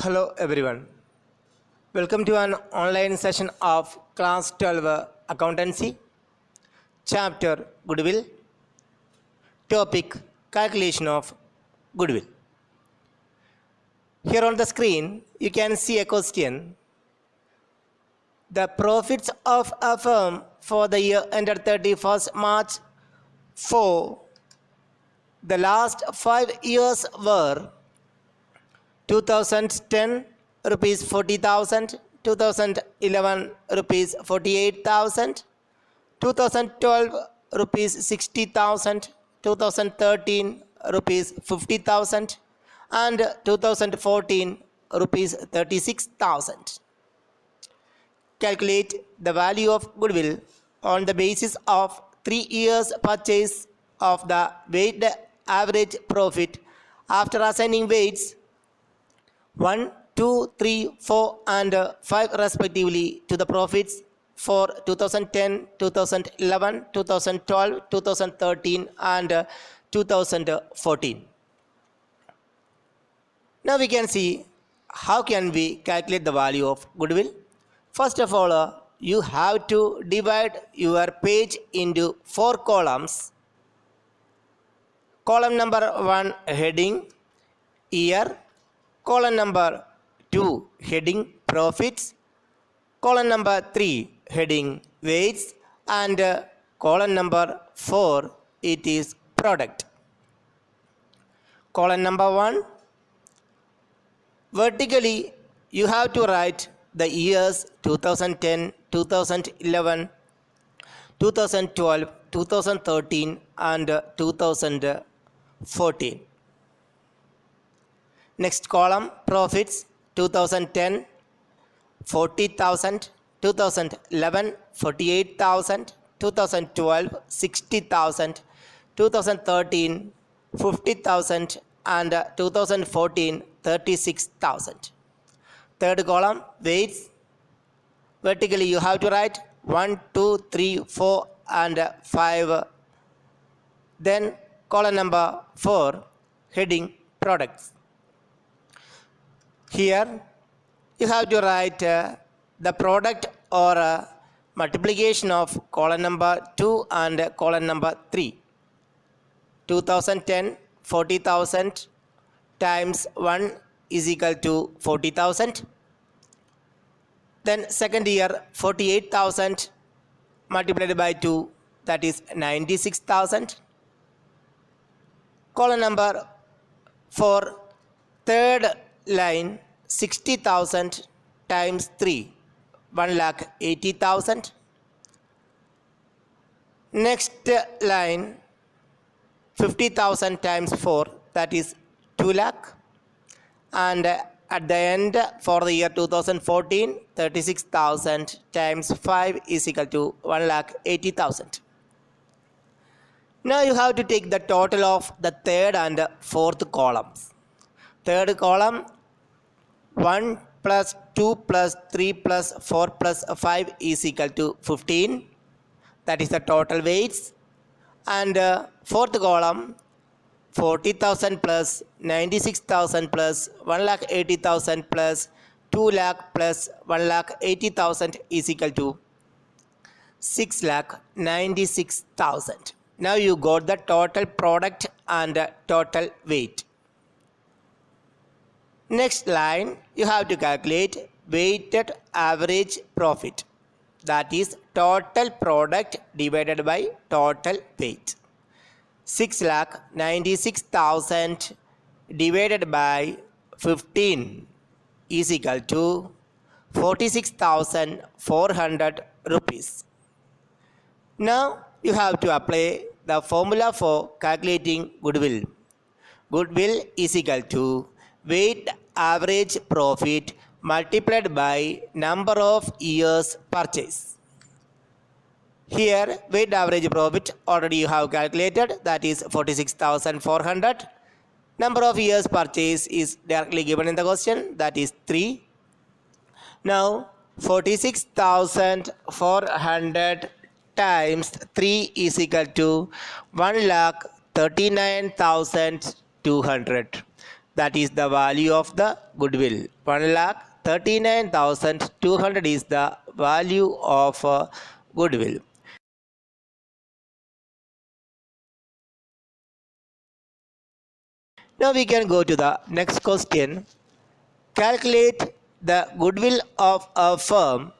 Hello everyone. Welcome to an online session of Class 12 Accountancy, Chapter Goodwill, Topic Calculation of Goodwill. Here on the screen, you can see a question. The profits of a firm for the year ended 31st March for the last 5 years were 2010 rupees 40,000, 2011 rupees 48,000, 2012 rupees 60,000, 2013 rupees 50,000 and 2014 rupees 36,000. Calculate the value of goodwill on the basis of 3 years purchase of the weighted average profit after assigning weights 1, 2, 3, 4 and 5 respectively to the profits for 2010, 2011, 2012, 2013 and 2014. Now we can see how can we calculate the value of goodwill. First of all, you have to divide your page into 4 columns. Column number 1 heading year, column number 2 heading profits, column number 3 heading weights and column number 4 it is product. Column number 1, vertically you have to write the years 2010, 2011, 2012, 2013 and 2014. Next column profits 2010 40,000, 2011 48,000, 2012 60,000, 2013 50,000 and 2014 36,000. Third column weights, vertically you have to write 1, 2, 3, 4 and 5. Then column number 4 heading products. Here you have to write the product or multiplication of column number 2 and column number 3. 2010 40,000 times 1 is equal to 40,000. Then second year 48,000 multiplied by 2, that is 96,000. Column number 4 third line 60,000 times 3, 1,80,000. Next line 50,000 times 4, that is 2 lakh. And at the end for the year 2014 36,000 times 5 is equal to 1,80,000. Now you have to take the total of the third and fourth columns. Third column 1 plus 2 plus 3 plus 4 plus 5 is equal to 15. That is the total weights. And fourth column 40,000 plus 96,000 plus 1,80,000 plus 2 lakh plus 1,80,000 is equal to 6,96,000. Now you got the total product and total weight. Next line you have to calculate weighted average profit, that is total product divided by total weight. 6,96,000 divided by 15 is equal to 46,400 rupees. Now you have to apply the formula for calculating goodwill. Goodwill is equal to weighted average profit multiplied by number of years purchase. Here weighted average profit already you have calculated, that is 46,400. Number of years purchase is directly given in the question, that is 3. Now 46,400 times 3 is equal to 1,39,200. That is the value of the goodwill. 1,39,200 is the value of goodwill. Now we can go to the next question. Calculate the goodwill of a firm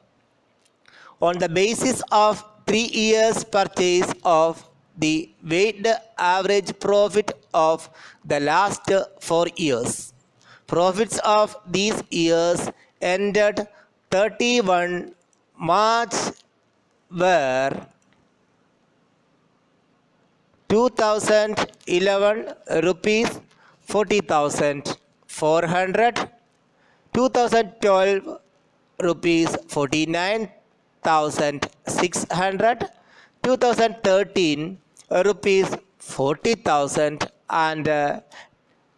on the basis of 3 years purchase of the weighted average profit of the last 4 years. Profits of these years ended 31 March were 2011 rupees 40,400, 2012 rupees 49,600, 2013 rupees 40,000, and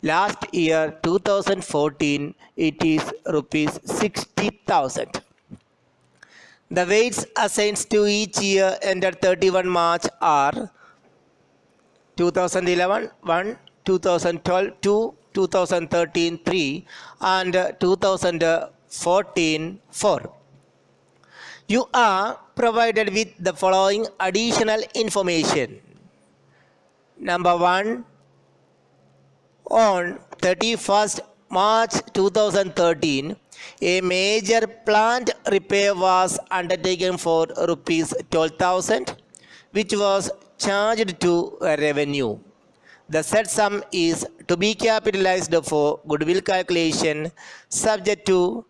last year 2014 it is rupees 60,000. The weights assigned to each year ended 31 March are 2011 1, 2012 2, 2013 3, and 2014 4. You are provided with the following additional information. Number 1, on 31st March 2013, a major plant repair was undertaken for rupees 12,000, which was charged to revenue. The said sum is to be capitalized for goodwill calculation, subject to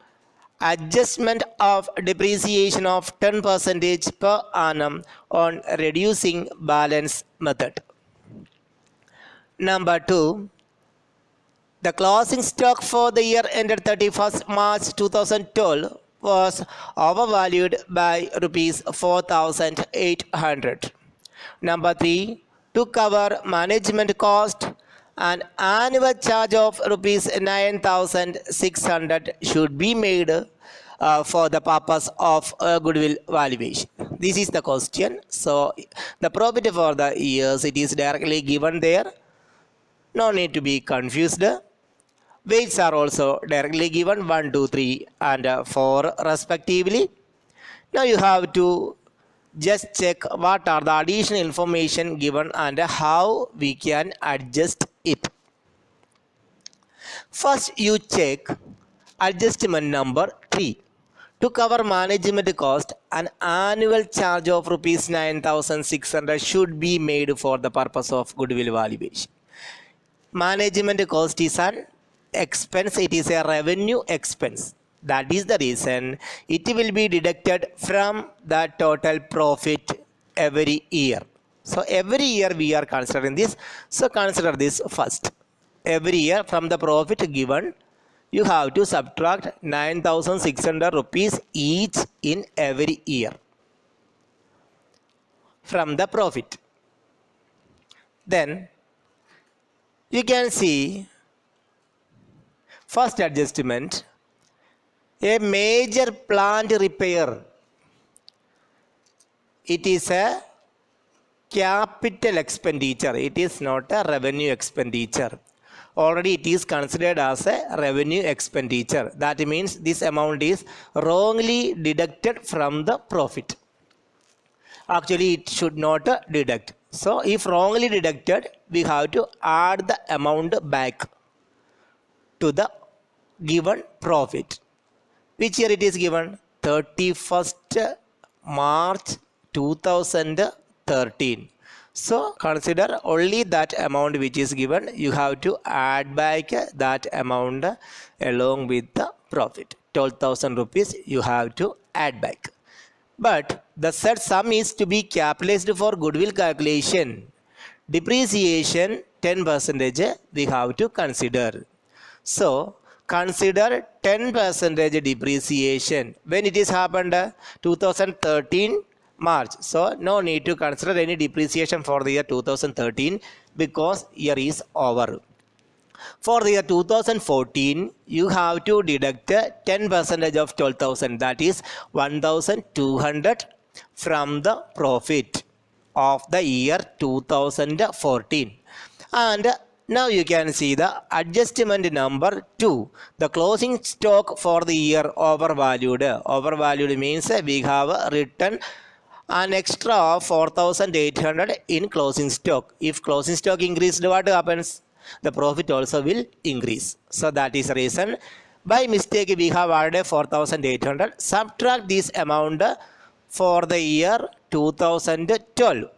adjustment of depreciation of 10% per annum on reducing balance method. Number 2, the closing stock for the year ended 31st March 2012 was overvalued by rupees 4,800. Number 3, to cover management cost, an annual charge of rupees 9,600 should be made for the purpose of goodwill valuation. This is the question. So the profit for the years, it is directly given there. No need to be confused. Weights are also directly given 1, 2, 3 and 4 respectively. Now you have to just check what are the additional information given and how we can adjust it. First you check adjustment number 3. To cover management cost, an annual charge of rupees 9,600 should be made for the purpose of goodwill valuation. Management cost is an expense, it is a revenue expense. That is the reason it will be deducted from the total profit every year. So every year we are considering this. So consider this first. Every year from the profit given, you have to subtract 9,600 rupees each in every year from the profit. Then you can see first adjustment, a major plant repair. It is a capital expenditure. It is not a revenue expenditure. Already it is considered as a revenue expenditure. That means this amount is wrongly deducted from the profit. Actually it should not deduct. So if wrongly deducted, we have to add the amount back to the given profit. Which year it is given? 31st March 2013. So consider only that amount which is given. You have to add back that amount along with the profit. 12,000 rupees you have to add back. But the said sum is to be capitalized for goodwill calculation. Depreciation 10% we have to consider. So consider 10% depreciation. When it is happened? 2013 March. So no need to consider any depreciation for the year 2013 because year is over. For the year 2014, you have to deduct 10% of 12,000, that is 1,200 from the profit of the year 2014. And Now you can see the adjustment number 2. The closing stock for the year overvalued. Overvalued means we have written an extra of 4,800 in closing stock. If closing stock increased, what happens? The profit also will increase. So that is the reason. By mistake, we have added 4,800. Subtract this amount for the year 2012.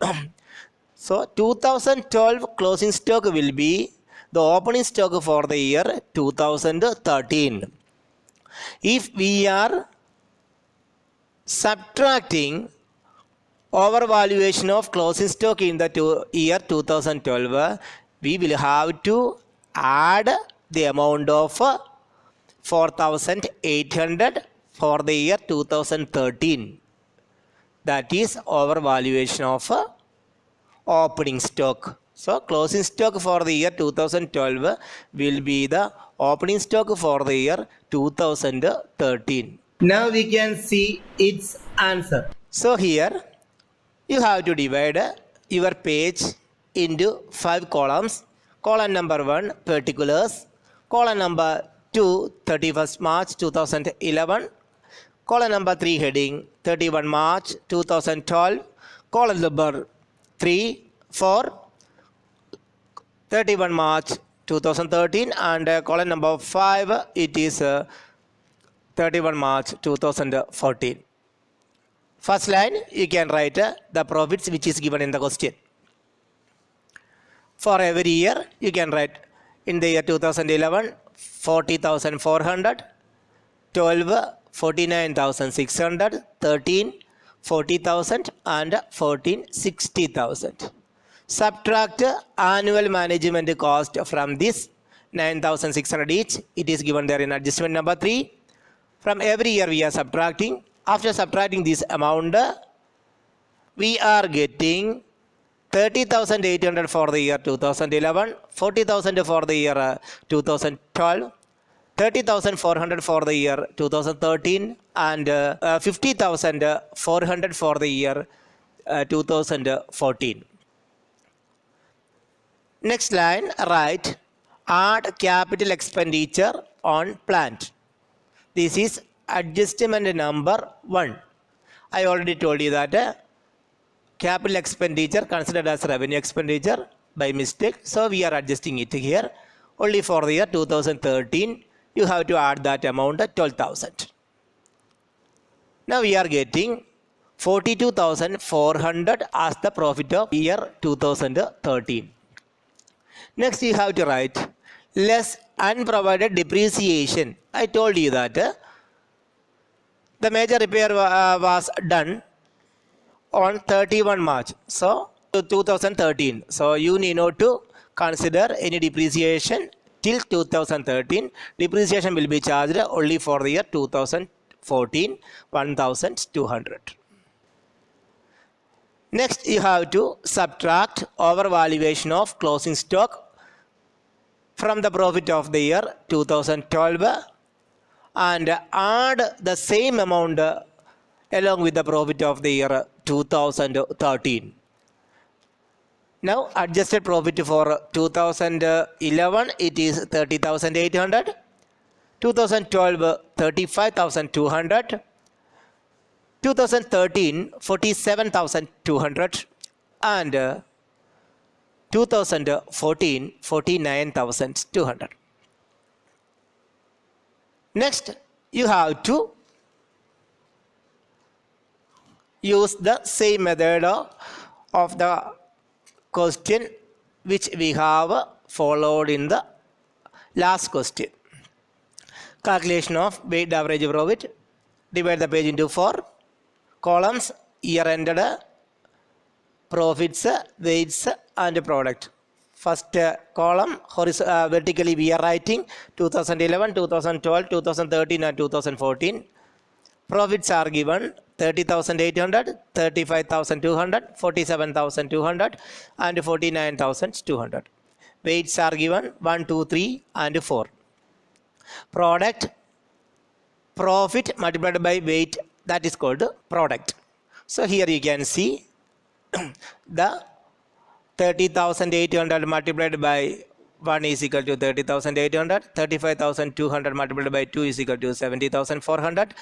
So 2012 closing stock will be the opening stock for the year 2013. If we are subtracting overvaluation of closing stock in the year 2012, we will have to add the amount of 4,800 for the year 2013. That is overvaluation of opening stock. So closing stock for the year 2012 will be the opening stock for the year 2013. Now we can see its answer. So here you have to divide your page into 5 columns. Column number 1, particulars. Column number 2, 31st March 2011. Column number 3, heading 31 March 2012. Column number 3, 4, 31 March 2013, and column number 5, it is 31 March 2014. First line, you can write the profits which is given in the question. For every year, you can write in the year 2011, 40,400, 12, 49,600, 13, 40,000, and 14, 60,000. Subtract annual management cost from this 9,600 each. It is given there in adjustment number 3. From every year we are subtracting. After subtracting this amount, we are getting 30,800 for the year 2011, 40,000 for the year 2012, 30,400 for the year 2013, and 50,400 for the year 2014. Next line, write add capital expenditure on plant. This is adjustment number 1. I already told you that capital expenditure considered as revenue expenditure by mistake. So we are adjusting it here. Only for the year 2013, you have to add that amount, 12,000. Now we are getting 42,400 as the profit of year 2013. Next you have to write less unprovided depreciation. I told you that the major repair was done on 31 March. So 2013. So you need not to consider any depreciation till 2013. Depreciation will be charged only for the year 2014, 1,200. Next you have to subtract overvaluation of closing stock from the profit of the year 2012 and add the same amount along with the profit of the year 2013. Now adjusted profit for 2011, it is 30,800, 2012 35,200, 2013 47,200, and 2014 49,200. Next you have to use the same method of the question which we have followed in the last question. Calculation of weighted average profit. Divide the page into 4 columns: year ended, profits, weights, and product. First column vertically we are writing 2011, 2012, 2013, and 2014. Profits are given 30,800, 35,200, 47,200, and 49,200. Weights are given 1, 2, 3, and 4. Product, profit multiplied by weight, that is called product. So here you can see the 30,800 multiplied by 1 is equal to 30,800. 35,200 multiplied by 2 is equal to 70,400.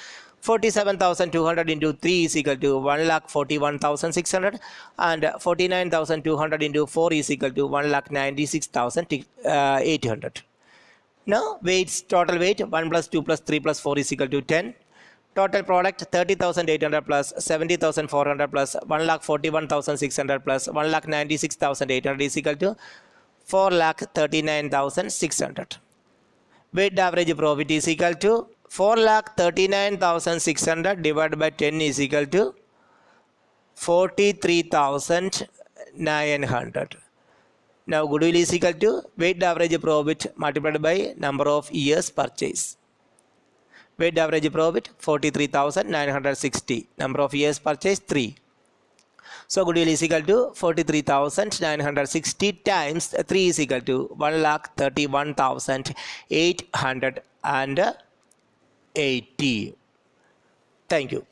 47,200 into 3 is equal to 1,41,600. And 49,200 into 4 is equal to 1,96,800. Now weights, total weight 1 plus 2 plus 3 plus 4 is equal to 10. Total product 30,800 plus 70,400 plus 1,41,600 plus 1,96,800 is equal to 4,39,600. Weighted average profit is equal to 4,39,600 divided by 10 is equal to 43,900. Now goodwill is equal to weighted average profit multiplied by number of years purchase. Weighted average profit 43,960. Number of years purchase 3. So goodwill is equal to 43,960 times 3 is equal to 1,31,880. Thank you.